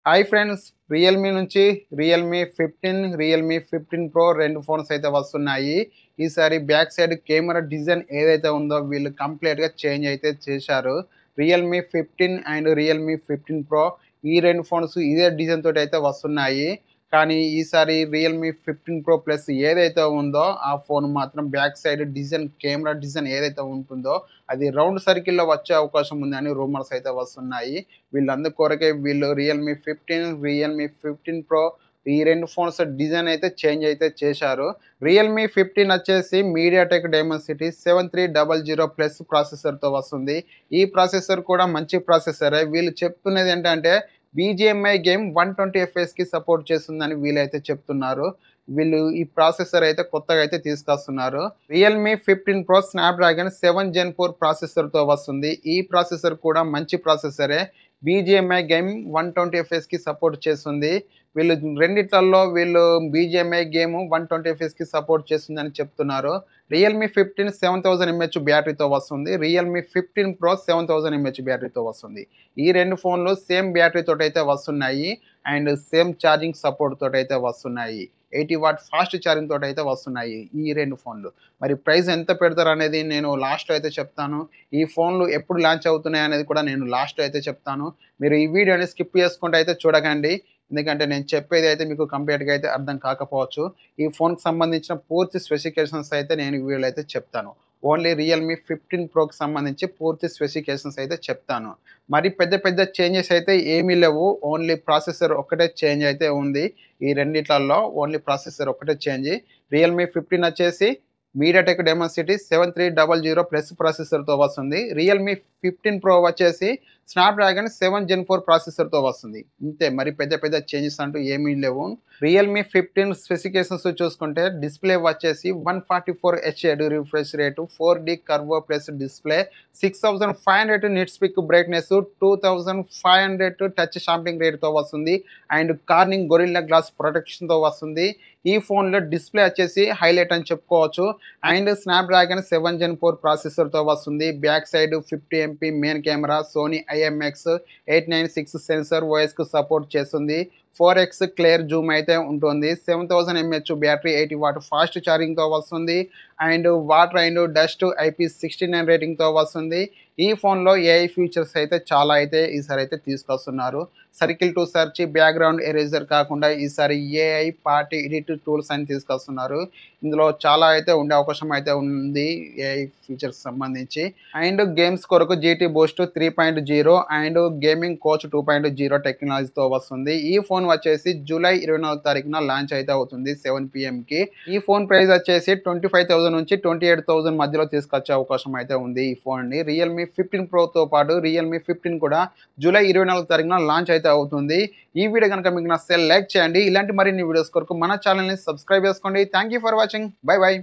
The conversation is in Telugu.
హాయ్ ఫ్రెండ్స్, రియల్‌మీ నుంచి రియల్‌మీ 15, రియల్‌మీ 15 ప్రో 2 ఫోన్స్ అయితే వస్తున్నాయి. ఈసారి బ్యాక్ సైడ్ కెమెరా డిజైన్ ఏదైతే ఉందో వీళ్ళు కంప్లీట్‌గా చేంజ్ అయితే చేశారు. రియల్‌మీ 15 అండ్ రియల్‌మీ 15 ప్రో ఈ 2 ఫోన్స్ ఇదే డిజైన్ తోటైతే వస్తున్నాయి. కానీ ఈసారి రియల్‌మీ 15 ప్రో ప్లస్ ఏదైతే ఉందో ఆ ఫోన్ మాత్రం back side design camera design ఏదైతే ఉంటుందో అది రౌండ్ సర్కిల్‌లో వచ్చే అవకాశం ఉందని రూమర్స్ అయితే వస్తున్నాయి. వీళ్ళందు కొరకే వీళ్ళు రియల్‌మీ 15, రియల్‌మీ 15 ప్రో ఈ 2 ఫోన్స్ డిజైన్ అయితే చేంజ్ అయితే చేశారు. రియల్‌మీ 15 వచ్చేసి మీడియాటెక్ డైమెన్సిటీ 7300 ప్లస్ ప్రాసెసర్‌తో వస్తుంది. ఈ ప్రాసెసర్ కూడా మంచి ప్రాసెసరే. వీళ్ళు చెప్తున్నది ఏంటంటే బీజీఎంఐ గేమ్ 120 ఎఫ్‌పిఎస్‌కి సపోర్ట్ చేస్తుందని వీళ్ళైతే చెప్తున్నారు. వీళ్ళు ఈ ప్రాసెసర్ అయితే కొత్తగా అయితే తీసుకొస్తున్నారు. రియల్‌మీ 15 ప్రో స్నాప్‌డ్రాగన్ 7 జెన్ 4 ప్రాసెసర్‌తో వస్తుంది. ఈ ప్రాసెసర్ కూడా మంచి ప్రాసెసరే. బీజీఎంఐ గేమ్ 120 ఎఫ్‌పిఎస్‌కి సపోర్ట్ చేస్తుంది. వీళ్ళు రెండిట్లల్లో వీళ్ళు బీజీఎంఐ గేమ్ 120 ఎఫ్‌పిఎస్‌కి సపోర్ట్ చేస్తుందని చెప్తున్నారు. రియల్‌మీ 15 7000 ఎంహెచ్ బ్యాటరీతో వస్తుంది. రియల్‌మీ 15 ప్రో 7000 ఎంహెచ్ బ్యాటరీతో వస్తుంది. ఈ 2 ఫోన్‌లు సేమ్ బ్యాటరీ తోటైతే వస్తున్నాయి. అండ్ సేమ్ ఛార్జింగ్ సపోర్ట్ తోటైతే వస్తున్నాయి. 80 వాట్ ఫాస్ట్ ఛార్జింగ్ తోటైతే వస్తున్నాయి ఈ 2 ఫోన్‌లు. మరి ప్రైస్ ఎంత పెడతారనేది నేను లాస్ట్‌లో అయితే చెప్తాను. ఈ ఫోన్‌లు ఎప్పుడు లాంచ్ అవుతున్నాయనేది కూడా నేను లాస్ట్‌లో అయితే చెప్తాను. మీరు ఈ వీడియోని స్కిప్ చేసుకుంటూ అయితే చూడకండి. ఎందుకంటే నేను చెప్పేది అయితే మీకు కంప్లీట్‌గా అయితే అర్థం కాకపోవచ్చు. ఈ ఫోన్‌కి సంబంధించిన పూర్తి స్పెసిఫికేషన్స్ అయితే నేను ఈ వీడియోలో అయితే చెప్తాను. ఓన్లీ రియల్‌మీ 15 ప్రోకి సంబంధించి పూర్తి స్పెసిఫికేషన్స్ అయితే చెప్తాను. మరి పెద్ద పెద్ద చేంజెస్ అయితే ఏమీ లేవు. ఓన్లీ ప్రాసెసర్ ఒక్కటే చేంజ్ అయితే ఉంది. ఈ రెండిట్లల్లో ఓన్లీ ప్రాసెసర్ ఒక్కటే చేంజ్. రియల్‌మీ 15 వచ్చేసి మీడియాటెక్ డైమెన్సిటీ 7300 ప్లస్ ప్రాసెసర్‌తో వస్తుంది. రియల్‌మీ 15 ప్రో వచ్చేసి స్నాప్‌డ్రాగన్ 7 జెన్ 4 ప్రాసెసర్‌తో వస్తుంది. ఇంతే, మరి పెద్ద పెద్ద చేంజెస్ అంటూ ఏమీ లేవు. రియల్‌మీ 15 స్పెసిఫికేషన్స్ చూసుకుంటే డిస్‌ప్లే వచ్చేసి 144 HD refresh rate, 4D curve plus display, 6500 nits peak brightness, 2500 touch sampling రేట్‌తో వస్తుంది. అండ్ కార్నింగ్ గొరిల్లా గ్లాస్ ప్రొటెక్షన్‌తో వస్తుంది. ఈ ఫోన్‌లో డిస్‌ప్లే వచ్చేసి హైలైట్ అని చెప్పుకోవచ్చు. అండ్ స్నాప్‌డ్రాగన్ 7 జెన్ 4 ప్రాసెసర్‌తో వస్తుంది. Back side 50 MP main camera, Sony IMX 896 sensor ఓఎస్‌కు సపోర్ట్ చేస్తుంది. 4x క్లియర్ జూమ్ అయితే ఉంటుంది. 7000 ఎంహెచ్ బ్యాటరీ, 80 వాట్ ఫాస్ట్ ఛార్జింగ్‌తో వస్తుంది. And water and dust IP69 రేటింగ్‌తో వస్తుంది. ఈ ఫోన్‌లో ఏఐ ఫీచర్స్ అయితే చాలా అయితే ఈసారి అయితే తీసుకొస్తున్నారు. Circle to search, background eraser కాకుండా ఈసారి ఏఐ పార్టీ ఎడిట్ టూల్స్ అని తీసుకొస్తున్నారు. ఇందులో చాలా అయితే ఉండే అవకాశం అయితే ఉంది ఏఐ ఫీచర్స్ సంబంధించి. అండ్ గేమ్స్ కొరకు GT Boost 3.0 and gaming coach 2.0 టెక్నాలజీతో వస్తుంది. ఈ ఫోన్ వచ్చేసి జూలై 24 తారీఖున లాంచ్ అయితే అవుతుంది 7 PMకి. ఈ ఫోన్ ప్రైస్ వచ్చేసి 25,000 నుంచి 28,000 మధ్యలో తీసుకొచ్చే అవకాశం అయితే ఉంది ఈ ఫోన్ని. రియల్‌మీ 15 ప్రోతో పాటు రియల్‌మీ 15 కూడా జూలై 24 తారీఖున లాంచ్ అయితే అవుతుంది. ఈ వీడియో కనుక మీకు నచ్చితే లైక్ చేయండి. ఇలాంటి మరిన్ని వీడియోస్ కొరకు మన ఛానల్‌ని సబ్స్క్రైబ్ చేసుకోండి. Thank you for watching. By by.